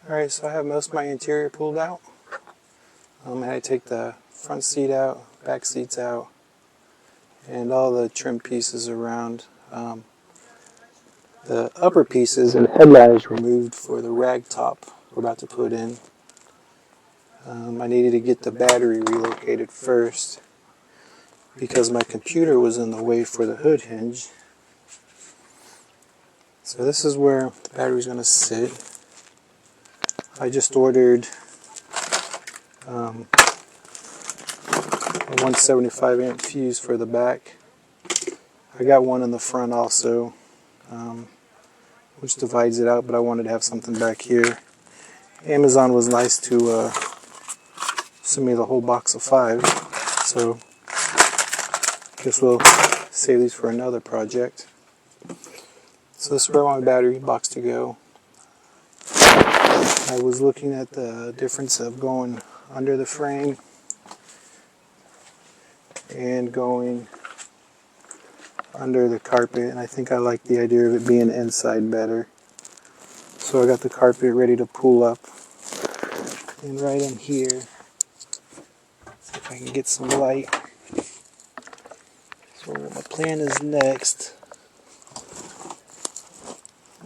Alright, so I have most of my interior pulled out. I take the front seat out, back seats out, and all the trim pieces around. The upper pieces and headlight is removed for the rag top we're about to put in. I needed to get the battery relocated first because my computer was in the way for the hood hinge. So this is where the battery is going to sit. I just ordered a 175 amp fuse for the back. I got one in the front also, which divides it out, but I wanted to have something back here. Amazon was nice to send me the whole box of 5, so I guess we'll save these for another project. So this is where I want my battery box to go. I was looking at the difference of going under the frame and going under the carpet, and I think I like the idea of it being inside better. So I got the carpet ready to pull up, and right in here, see if I can get some light. So what my plan is next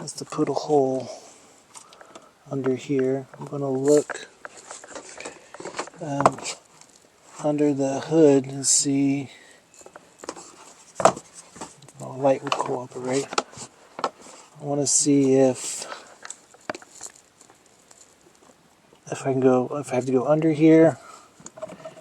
is to put a hole under here. I'm going to look under the hood and see if the light will cooperate. I want to see if I have to go under here.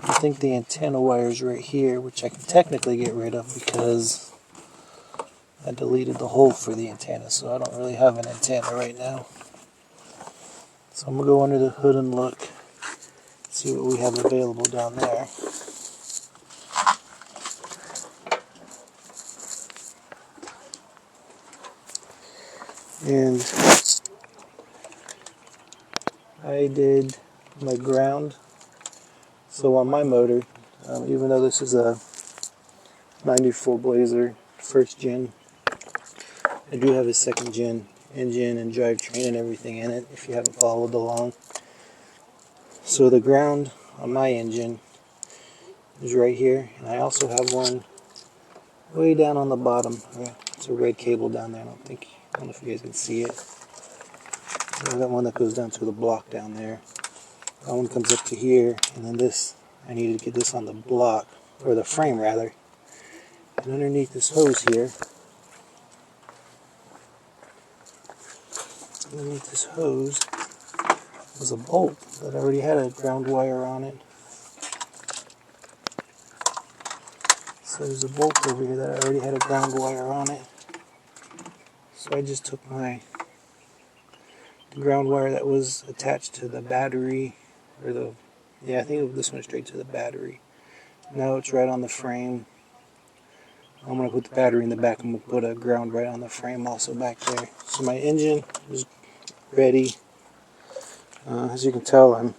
I think the antenna wire is right here, which I can technically get rid of because I deleted the hole for the antenna, so I don't really have an antenna right now. So I'm going to go under the hood and look, see what we have available down there. And I did my ground. So on my motor, even though this is a 94 Blazer first gen, I do have a second gen engine and drivetrain and everything in it, if you haven't followed along. So the ground on my engine is right here, and I also have one way down on the bottom. It's a red cable down there. I don't know if you guys can see it. I've got one that goes down to the block down there. That one comes up to here, and then this, I needed to get this on the block, or the frame rather. And underneath this hose here, was a bolt that already had a ground wire on it. So there's a bolt over here that already had a ground wire on it. So I just took the ground wire that was attached to the battery, I think this went straight to the battery. Now it's right on the frame. I'm going to put the battery in the back. I'm going to put a ground right on the frame also back there. So my engine is ready. As you can tell, I'm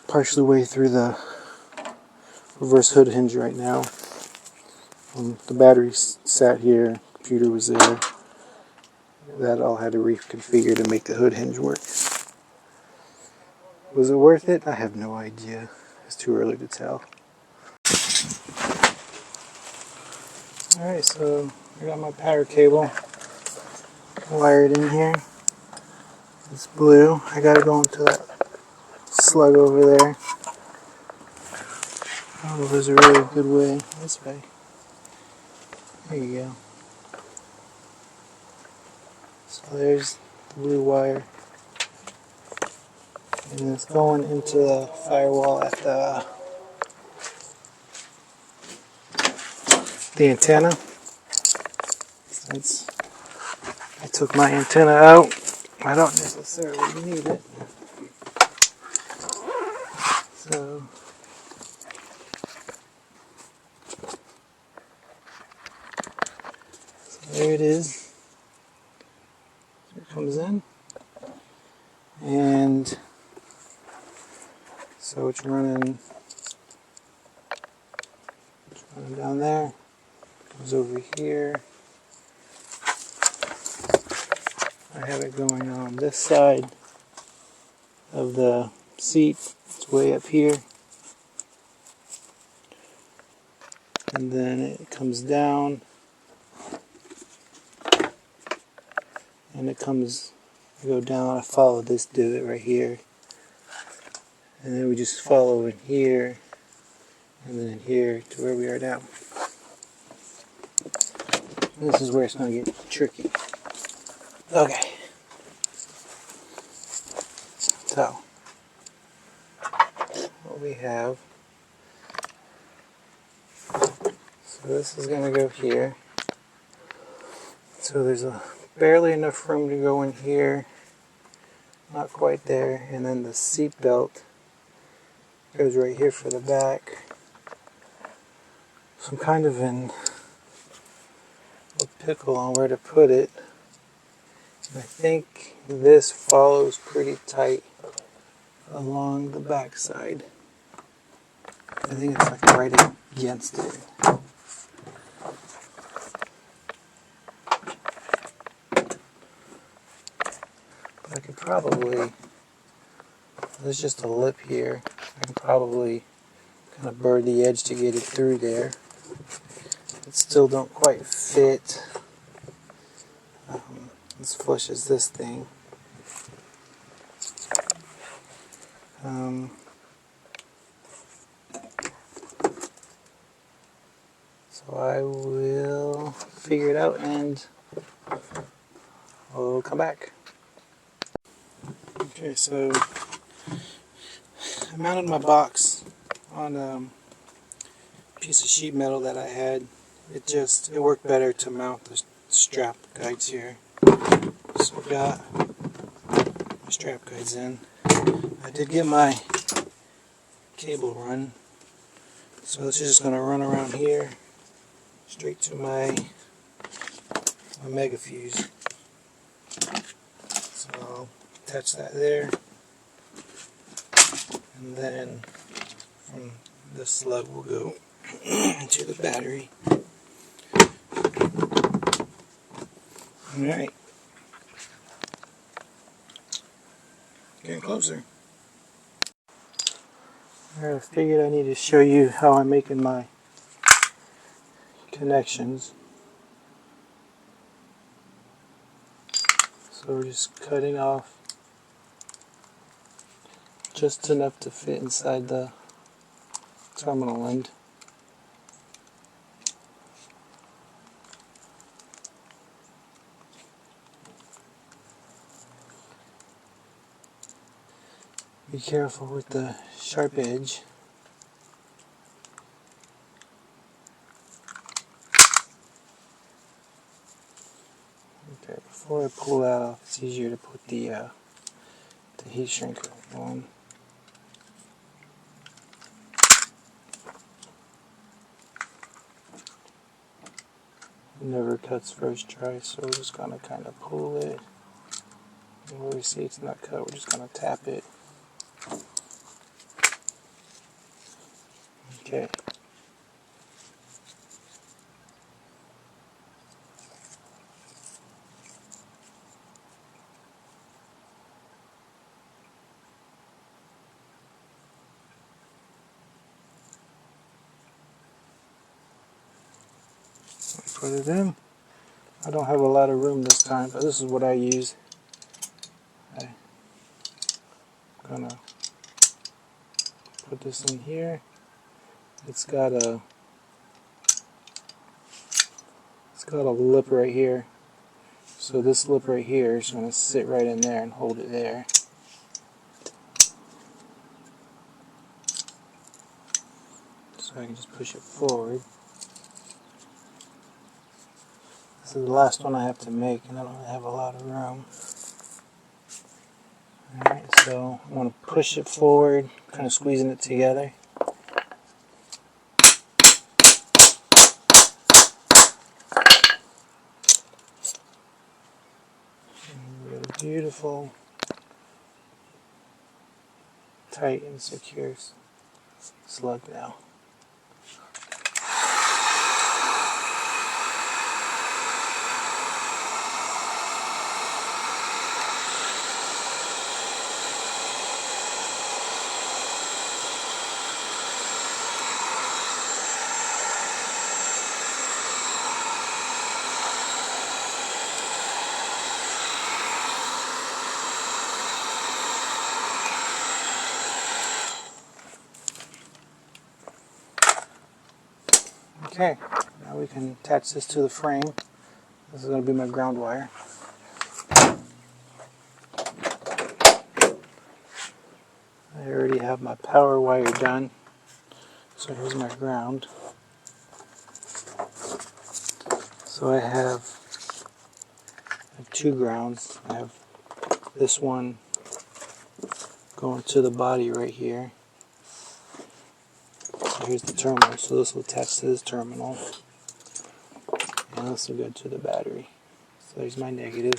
partially way through the reverse hood hinge right now. The battery sat here, computer was there. That all had to reconfigure to make the hood hinge work. Was it worth it? I have no idea. It's too early to tell. Alright, so I got my power cable wired in here. It's blue. I gotta go into that slug over there. I don't know if there's a really good way. This way. There you go. So there's the blue wire. And it's going into the firewall at the antenna. Since I took my antenna out, I don't necessarily need it. So there it is. It comes in. And so it's running down there, goes over here. I I have it going on this side of the seat. It's way up here. And then it comes down. And it comes, I go down, I follow this divot right here. And then we just follow in here. And then in here to where we are now. And this is where it's going to get tricky. Okay. So, what we have, so this is going to go here. So there's barely enough room to go in here, not quite there, and then the seat belt goes right here for the back. So I'm kind of in a pickle on where to put it. I think this follows pretty tight along the back side. I think it's like right against it. But I could probably, there's just a lip here. I can probably kind of burr the edge to get it through there. It still don't quite fit as flush as this thing. So I will figure it out and we'll come back. Okay, so I mounted my box on a piece of sheet metal that I had. It worked better to mount the strap guides here. So I got my strap guides in. I did get my cable run. So this is just going to run around here straight to my mega fuse. So I'll attach that there. And then from the slug will go into the battery. Alright. Getting closer. Alright, I figured I need to show you how I'm making my connections. So we're just cutting off just enough to fit inside the terminal end. Be careful with the sharp edge. Okay, before I pull that off, it's easier to put the heat shrink on. It never cuts first try, so we're just going to kind of pull it. And where we see it's not cut, we're just going to tap it. Okay. Put it in. I don't have a lot of room this time, but this is what I use. I'm gonna put this in here. It's got a lip right here. So this lip right here is going to sit right in there and hold it there. So I can just push it forward. This is the last one I have to make, and I don't have a lot of room. Alright, so I'm going to push it forward, kind of squeezing it together. And we get a beautiful, tight and secure slug now. Okay, now we can attach this to the frame. This is going to be my ground wire. I already have my power wire done. So here's my ground. So I have two grounds. I have this one going to the body right here. So here's the terminal. So this will attach to this terminal. And this will go to the battery. So there's my negative.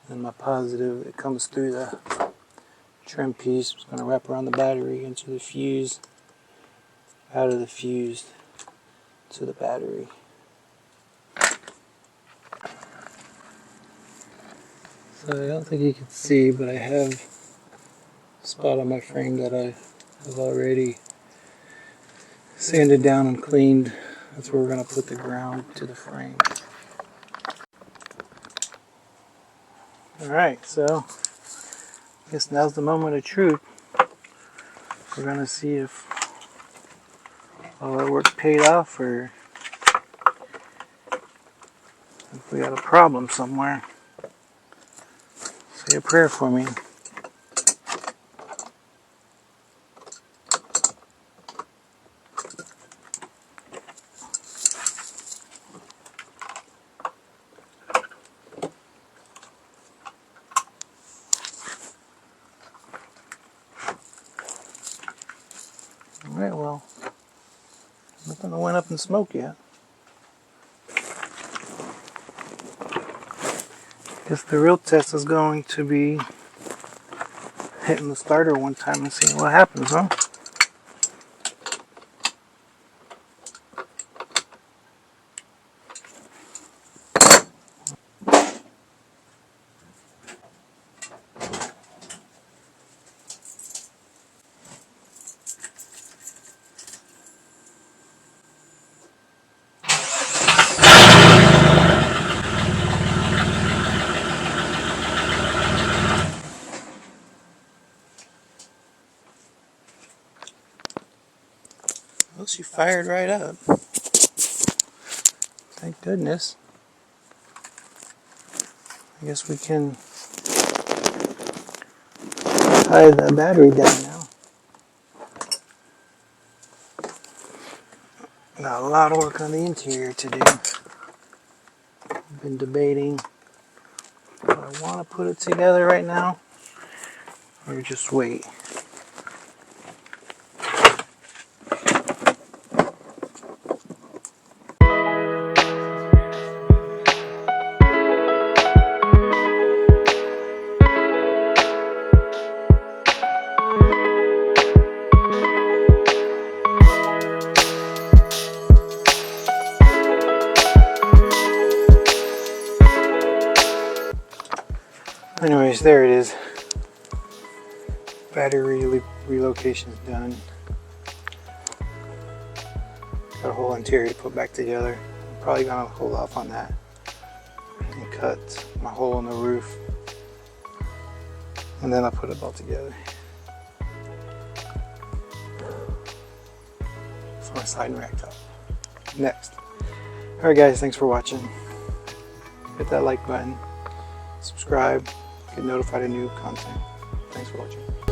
And my positive, it comes through the trim piece. It's going to wrap around the battery into the fuse. Out of the fuse to the battery. So I don't think you can see, but I have a spot on my frame that I have already sanded down and cleaned. That's where we're going to put the ground to the frame. Alright, so I guess now's the moment of truth. We're going to see if all our work paid off or if we got a problem somewhere. Say a prayer for me. Alright, well, nothing went up in smoke yet. Guess the real test is going to be hitting the starter one time and seeing what happens, huh? Well, she fired right up. Thank goodness. I guess we can tie the battery down now. Got a lot of work on the interior to do. I've been debating if I want to put it together right now or just wait. Anyways, there it is. Battery relocation is done. Got a whole interior to put back together. I'm probably gonna hold off on that and cut my hole in the roof, and then I'll put it all together. So my sliding rack top. Next. Alright guys, thanks for watching. Hit that like button, subscribe, get notified of new content. Thanks for watching.